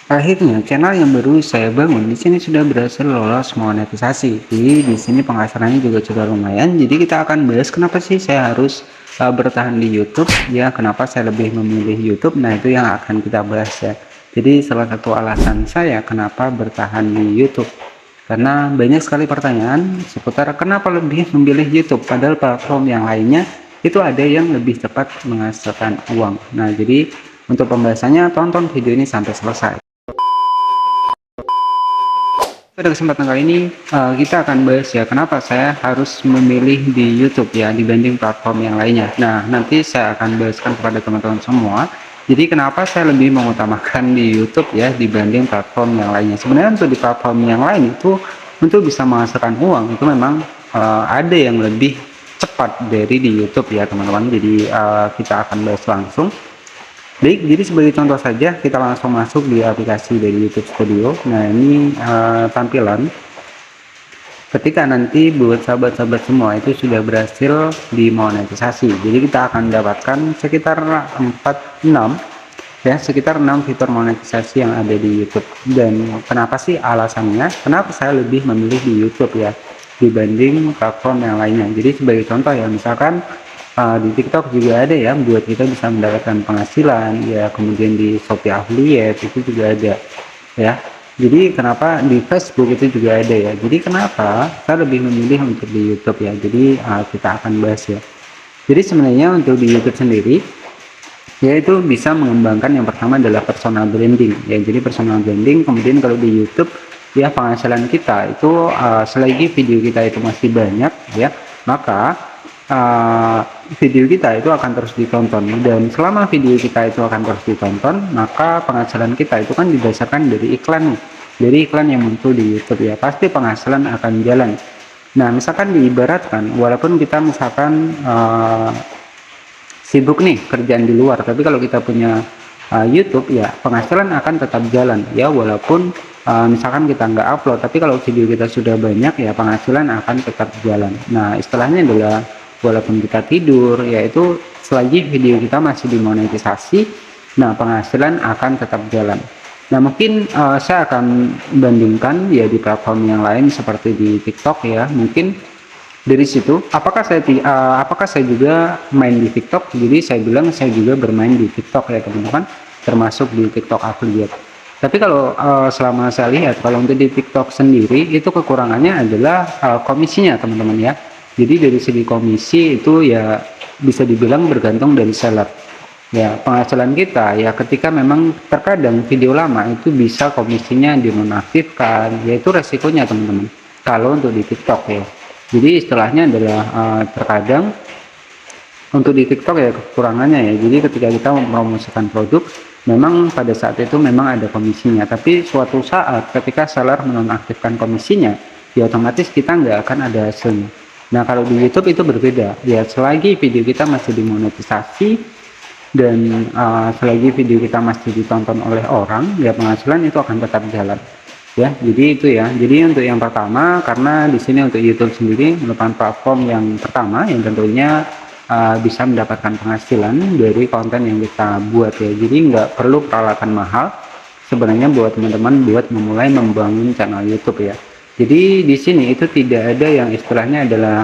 Akhirnya, channel yang baru saya bangun di sini sudah berhasil lolos monetisasi. Jadi di sini penghasilannya juga sudah lumayan. Jadi kita akan bahas kenapa sih saya harus bertahan di YouTube, ya kenapa saya lebih memilih YouTube. Nah itu yang akan kita bahas ya. Jadi salah satu alasan saya kenapa bertahan di YouTube, karena banyak sekali pertanyaan seputar kenapa lebih memilih YouTube, padahal platform yang lainnya itu ada yang lebih cepat menghasilkan uang. Nah jadi untuk pembahasannya tonton video ini sampai selesai. Pada kesempatan kali ini kita akan bahas ya kenapa saya harus memilih di YouTube ya dibanding platform yang lainnya. Nah nanti saya akan bahaskan kepada teman-teman semua. Jadi kenapa saya lebih mengutamakan di YouTube ya dibanding platform yang lainnya. Sebenarnya untuk di platform yang lain itu untuk bisa menghasilkan uang itu memang ada yang lebih cepat dari di YouTube ya teman-teman. Jadi kita akan bahas langsung. Baik, jadi sebagai contoh saja kita langsung masuk di aplikasi dari YouTube Studio. Nah ini tampilan ketika nanti buat sahabat-sahabat semua itu sudah berhasil dimonetisasi. Jadi kita akan dapatkan sekitar 6 ya, sekitar 6 fitur monetisasi yang ada di YouTube. Dan kenapa sih alasannya? Kenapa saya lebih memilih di YouTube ya dibanding platform yang lainnya? Jadi sebagai contoh ya, misalkan di TikTok juga ada ya buat kita bisa mendapatkan penghasilan ya, kemudian di Shopee Affiliate itu juga ada ya. Jadi kenapa di Facebook itu juga ada ya. Jadi kenapa saya lebih memilih untuk di YouTube ya. Jadi kita akan bahas ya. Jadi sebenarnya untuk di YouTube sendiri yaitu bisa mengembangkan yang pertama adalah personal branding ya. Jadi personal branding, kemudian kalau di YouTube ya penghasilan kita itu selagi video kita itu masih banyak ya, maka video kita itu akan terus ditonton, dan selama video kita itu akan terus ditonton maka penghasilan kita itu kan didasarkan dari iklan yang muncul di YouTube ya, pasti penghasilan akan jalan. Nah misalkan diibaratkan, walaupun kita misalkan sibuk nih kerjaan di luar, tapi kalau kita punya YouTube ya penghasilan akan tetap jalan ya, walaupun misalkan kita nggak upload, tapi kalau video kita sudah banyak ya penghasilan akan tetap jalan. Nah istilahnya adalah walaupun kita tidur yaitu selagi video kita masih dimonetisasi, nah penghasilan akan tetap jalan. Nah mungkin saya akan bandingkan ya di platform yang lain seperti di TikTok ya, mungkin dari situ apakah saya juga main di TikTok. Jadi saya bilang saya juga bermain di TikTok ya teman-teman, termasuk di TikTok Affiliate. Tapi kalau selama saya lihat, kalau untuk di TikTok sendiri itu kekurangannya adalah komisinya teman-teman ya. Jadi dari segi komisi itu ya bisa dibilang bergantung dari seller ya. Penghasilan kita ya ketika memang terkadang video lama itu bisa komisinya dinonaktifkan, yaitu resikonya teman-teman kalau untuk di TikTok ya. Jadi istilahnya adalah terkadang untuk di TikTok ya kekurangannya ya. Jadi ketika kita mempromosikan produk, memang pada saat itu memang ada komisinya. Tapi suatu saat ketika seller menonaktifkan komisinya, ya otomatis kita nggak akan ada hasilnya. Nah kalau di YouTube itu berbeda. Ya selagi video kita masih dimonetisasi dan selagi video kita masih ditonton oleh orang, ya penghasilan itu akan tetap jalan. Ya, jadi itu ya. Jadi untuk yang pertama, karena di sini untuk YouTube sendiri merupakan platform yang pertama yang tentunya bisa mendapatkan penghasilan dari konten yang kita buat ya. Jadi nggak perlu peralatan mahal sebenarnya buat teman-teman buat memulai membangun channel YouTube ya. Jadi di sini itu tidak ada yang istilahnya adalah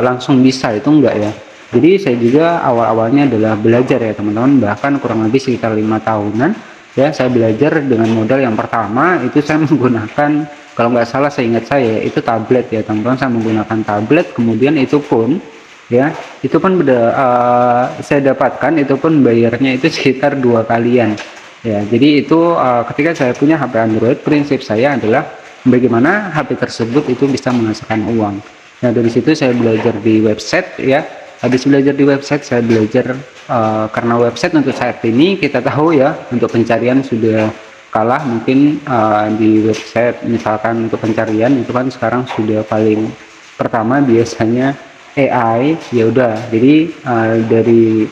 langsung bisa, itu enggak ya. Jadi saya juga awal-awalnya adalah belajar ya teman-teman, bahkan kurang lebih sekitar 5 tahunan ya saya belajar dengan modal yang pertama itu saya menggunakan, kalau nggak salah saya ingat saya itu tablet ya teman-teman. Saya menggunakan tablet, kemudian itu pun ya itu pun saya dapatkan itu pun bayarnya itu sekitar 2 kalian ya. Jadi itu ketika saya punya HP Android, prinsip saya adalah bagaimana HP tersebut itu bisa menghasilkan uang. Nah dari situ saya belajar di website ya. Habis belajar di website, saya belajar karena website untuk saat ini kita tahu ya untuk pencarian sudah kalah mungkin di website. Misalkan untuk pencarian itu kan sekarang sudah paling pertama biasanya AI ya udah. Jadi dari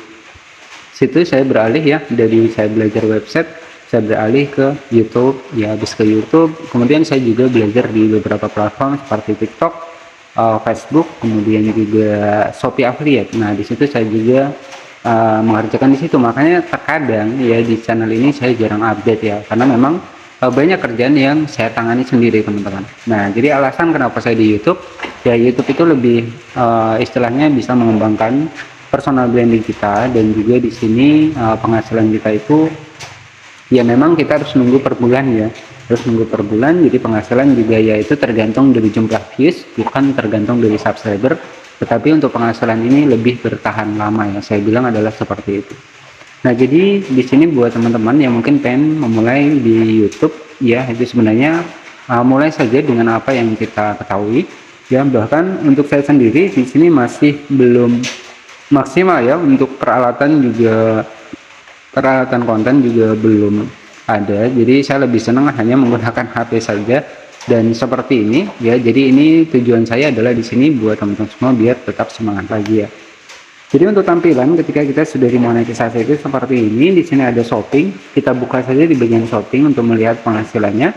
situ saya beralih ya, dari saya belajar website saya beralih ke YouTube ya. Habis ke YouTube kemudian saya juga belajar di beberapa platform seperti TikTok, Facebook, kemudian juga Shopee Affiliate. Nah di situ saya juga mengerjakan di situ. Makanya terkadang ya di channel ini saya jarang update ya, karena memang banyak kerjaan yang saya tangani sendiri teman-teman. Nah, jadi alasan kenapa saya di YouTube, ya YouTube itu lebih istilahnya bisa mengembangkan personal branding kita, dan juga di sini penghasilan kita itu ya memang kita harus nunggu per bulan ya, harus nunggu per bulan. Jadi penghasilan juga ya itu tergantung dari jumlah views, bukan tergantung dari subscriber, tetapi untuk penghasilan ini lebih bertahan lama ya, saya bilang adalah seperti itu. Nah, jadi di sini buat teman-teman yang mungkin pengen memulai di YouTube ya, itu sebenarnya mulai saja dengan apa yang kita ketahui ya. Bahkan untuk saya sendiri di sini masih belum maksimal ya, untuk peralatan konten juga belum ada. Jadi saya lebih senang hanya menggunakan HP saja, dan seperti ini ya. Jadi ini tujuan saya adalah di sini buat teman-teman semua biar tetap semangat lagi ya. Jadi untuk tampilan ketika kita sudah dimonetisasi itu seperti ini. Di sini ada shopping, kita buka saja di bagian shopping untuk melihat penghasilannya.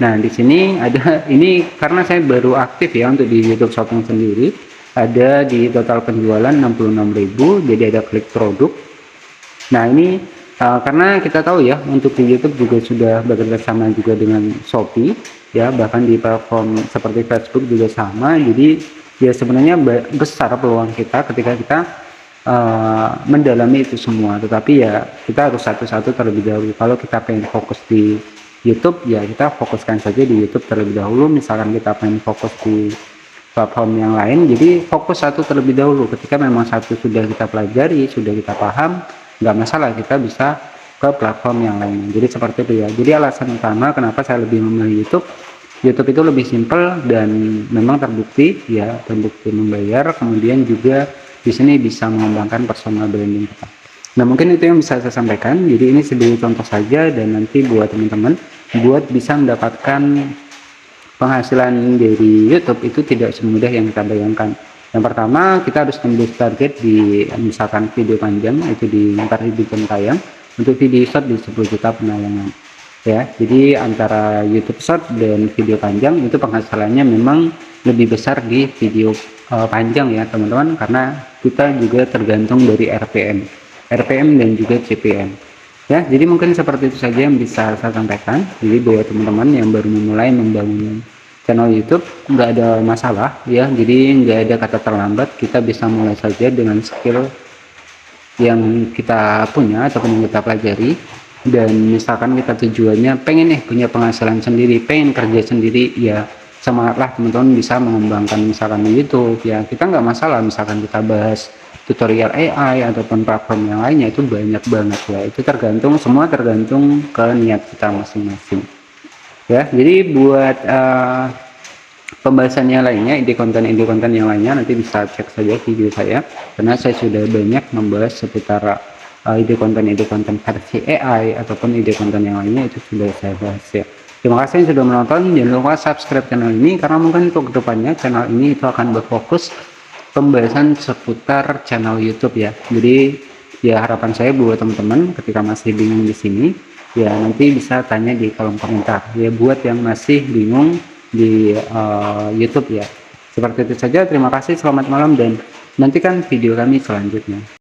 Nah, di sini ada ini karena saya baru aktif ya untuk di YouTube Shopping sendiri. Ada di total penjualan 66.000, jadi ada klik produk. Nah, ini karena kita tahu ya untuk di YouTube juga sudah bekerja sama juga dengan Shopee ya, bahkan di platform seperti Facebook juga sama. Jadi ya sebenarnya besar peluang kita ketika kita mendalami itu semua, tetapi ya kita harus satu-satu terlebih dahulu. Kalau kita pengen fokus di YouTube ya kita fokuskan saja di YouTube terlebih dahulu. Misalkan kita pengen fokus di platform yang lain, jadi fokus satu terlebih dahulu. Ketika memang satu sudah kita pelajari, sudah kita paham, nggak masalah, kita bisa ke platform yang lain. Jadi seperti itu ya. Jadi alasan utama kenapa saya lebih memilih YouTube, YouTube itu lebih simpel dan memang terbukti ya, terbukti membayar. Kemudian juga di sini bisa mengembangkan personal branding kita. Nah, mungkin itu yang bisa saya sampaikan. Jadi ini sedikit contoh saja, dan nanti buat teman-teman buat bisa mendapatkan penghasilan dari YouTube itu tidak semudah yang kita bayangkan. Yang pertama, kita harus tembus target di misalkan video panjang itu di 4.000 jam tayang. Untuk video short di 10 juta penayangan ya. Jadi antara YouTube short dan video panjang itu penghasilannya memang lebih besar di video panjang ya teman-teman, karena kita juga tergantung dari RPM dan juga CPM ya. Jadi mungkin seperti itu saja yang bisa saya sampaikan. Jadi buat teman-teman yang baru memulai membangun channel YouTube, nggak ada masalah ya. Jadi nggak ada kata terlambat, kita bisa mulai saja dengan skill yang kita punya ataupun yang kita pelajari. Dan misalkan kita tujuannya pengen nih punya penghasilan sendiri, pengen kerja sendiri, ya semangatlah teman-teman bisa mengembangkan misalkan di YouTube ya. Kita nggak masalah misalkan kita bahas tutorial AI ataupun platform yang lainnya, itu banyak banget ya. Itu tergantung, semua tergantung ke niat kita masing-masing ya. Jadi buat pembahasannya lainnya, ide konten yang lainnya, nanti bisa cek saja video saya, karena saya sudah banyak membahas seputar ide konten versi AI ataupun ide konten yang lainnya, itu sudah saya bahas ya. Terima kasih yang sudah menonton. Jangan lupa subscribe channel ini, karena mungkin untuk kedepannya channel ini itu akan berfokus pembahasan seputar channel YouTube ya. Jadi ya harapan saya buat teman-teman ketika masih bingung di sini ya, nanti bisa tanya di kolom komentar ya, buat yang masih bingung di YouTube ya. Seperti itu saja, terima kasih, selamat malam, dan nantikan video kami selanjutnya.